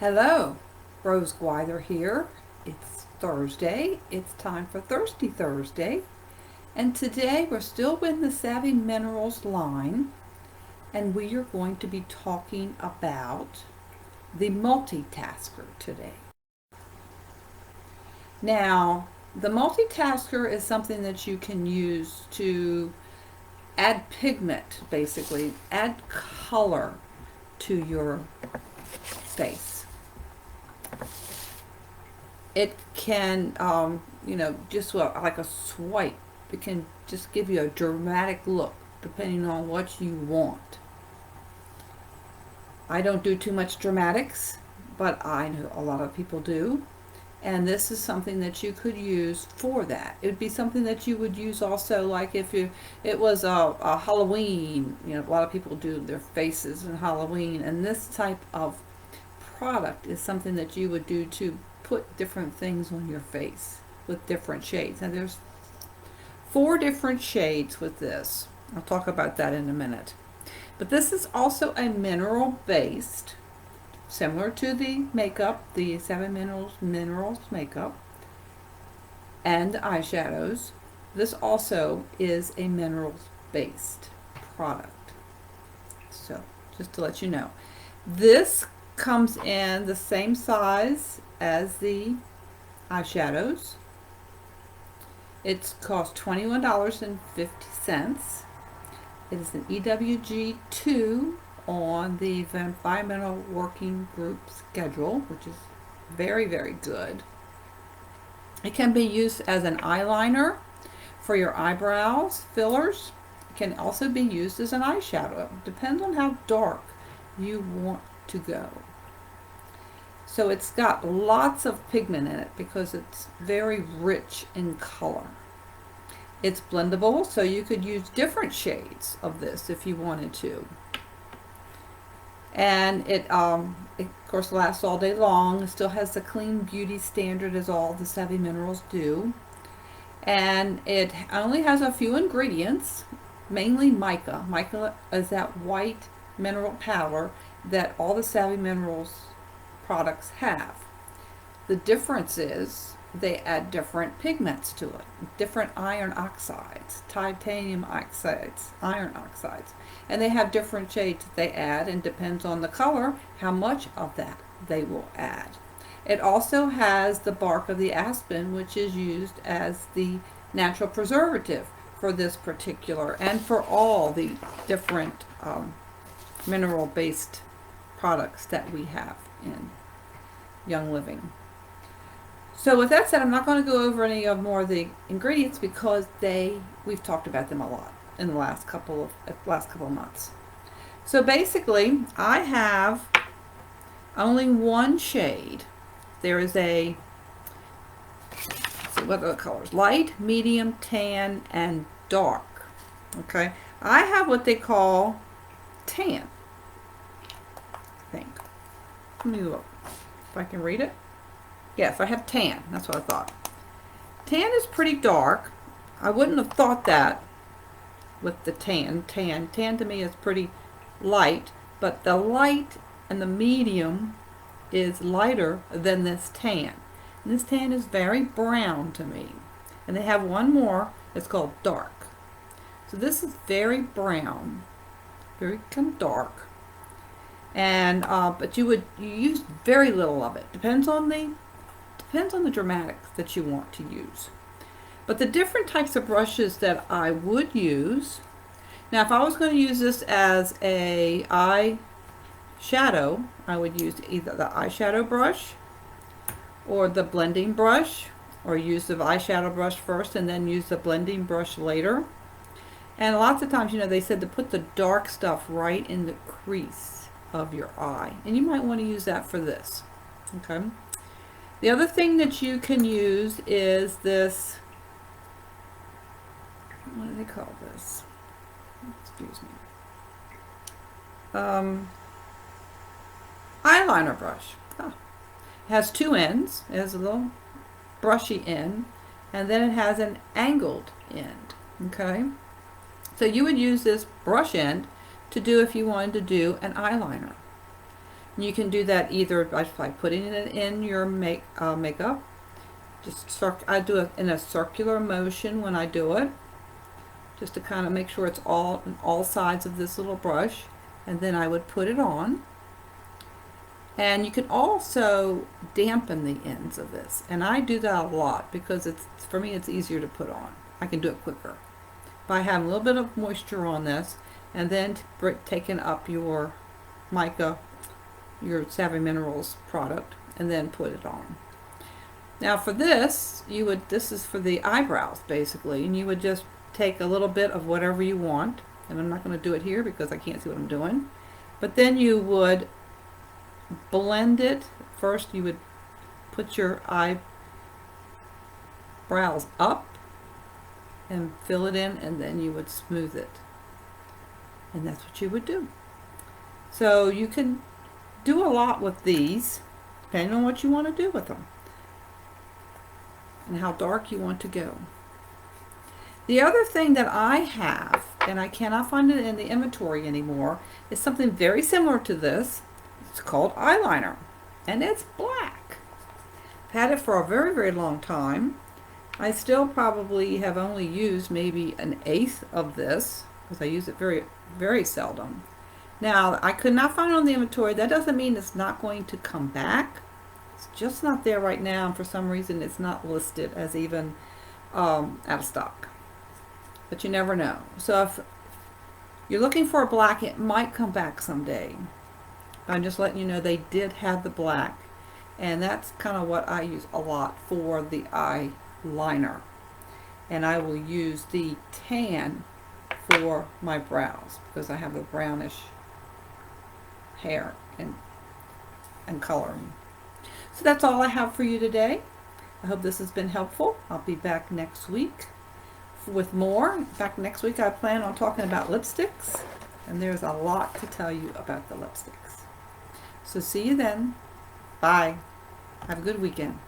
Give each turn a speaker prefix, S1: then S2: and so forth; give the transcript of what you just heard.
S1: Hello, Rose Guider here. It's Thursday. It's time for Thirsty Thursday. And today we're still in the Savvy Minerals line, and we are going to be talking about the multitasker today. Now, the multitasker is something that you can use to add pigment, basically, add color to your face. It can, just like a swipe. It can just give you a dramatic look depending on what you want. I don't do too much dramatics, but I know a lot of people do. And this is something that you could use for that. It would be something that you would use also, like if it was a Halloween. A lot of people do their faces in Halloween, and this type of product is something that you would do to put different things on your face with different shades. And there's 4 different shades with this. I'll talk about that in a minute. But this is also a mineral based, similar to the makeup, the 7 minerals makeup and eyeshadows. This also is a minerals based product. So just to let you know, this comes in the same size as the eyeshadows. It's cost $21.50. It is an EWG2 on the Environmental Working Group schedule, which is very, very good. It can be used as an eyeliner for your eyebrows, fillers. It can also be used as an eyeshadow. It depends on how dark you want to go. So it's got lots of pigment in it because it's very rich in color. It's blendable, so you could use different shades of this if you wanted to. And it of course lasts all day long. It still has the clean beauty standard as all the Savvy Minerals do. And it only has a few ingredients, mainly mica. Mica is that white mineral powder that all the Savvy Minerals products have. The difference is they add different pigments to it, different iron oxides, titanium oxides, iron oxides, and they have different shades that they add, and depends on the color how much of that they will add. It also has the bark of the aspen, which is used as the natural preservative for this particular and for all the different mineral based products that we have in Young Living. So with that said, I'm not going to go over any of more of the ingredients because we've talked about them a lot in the last couple of months. So basically, I have only one shade. There is let's see, what are the colors? Light, medium, tan, and dark. Okay, I have what they call tan, I think. Let me look if I can read it. Yes, I have tan. That's what I thought. Tan is pretty dark. I wouldn't have thought that with the tan. Tan to me is pretty light, but the light and the medium is lighter than this tan. And this tan is very brown to me. And they have one more. It's called dark. So this is very brown, very kind of dark. And but you use very little of it. Depends on the dramatics that you want to use. But the different types of brushes that I would use, now if I was going to use this as a eyeshadow, I would use either the eyeshadow brush or the blending brush, or use the eyeshadow brush first and then use the blending brush later. And lots of times, they said to put the dark stuff right in the crease of your eye, and you might want to use that for this. Okay. The other thing that you can use is this, what do they call this? Excuse me. Eyeliner brush. It has 2 ends. It has a little brushy end, and then it has an angled end. Okay? So you would use this brush end to do if you wanted to do an eyeliner. You can do that either by putting it in your makeup. I do it in a circular motion when I do it, just to kind of make sure it's all on all sides of this little brush, and then I would put it on. And you can also dampen the ends of this, and I do that a lot because for me it's easier to put on. I can do it quicker by having a little bit of moisture on this, and then taking up your mica, your Savvy Minerals product, and then put it on. Now for this, this is for the eyebrows basically, and you would just take a little bit of whatever you want, and I'm not going to do it here because I can't see what I'm doing, but then you would blend it. First you would put your eyebrows up and fill it in, and then you would smooth it, and that's what you would do. So you can do a lot with these depending on what you want to do with them and how dark you want to go. The other thing that I have, and I cannot find it in the inventory anymore, is something very similar to this. It's called eyeliner, and it's black. I've had it for a very, very long time. I still probably have only used maybe 1/8 of this because I use it very, very seldom. Now, I could not find it on the inventory. That doesn't mean it's not going to come back. It's just not there right now, and for some reason it's not listed as even out of stock. But you never know. So if you're looking for a black, it might come back someday. I'm just letting you know they did have the black, and that's kind of what I use a lot for the eyeliner. And I will use the tan for my brows because I have a brownish hair and coloring. So that's all I have for you today. I hope this has been helpful. I'll be back next week with more. In fact, next week I plan on talking about lipsticks, and there's a lot to tell you about the lipsticks. So see you then. Bye. Have a good weekend.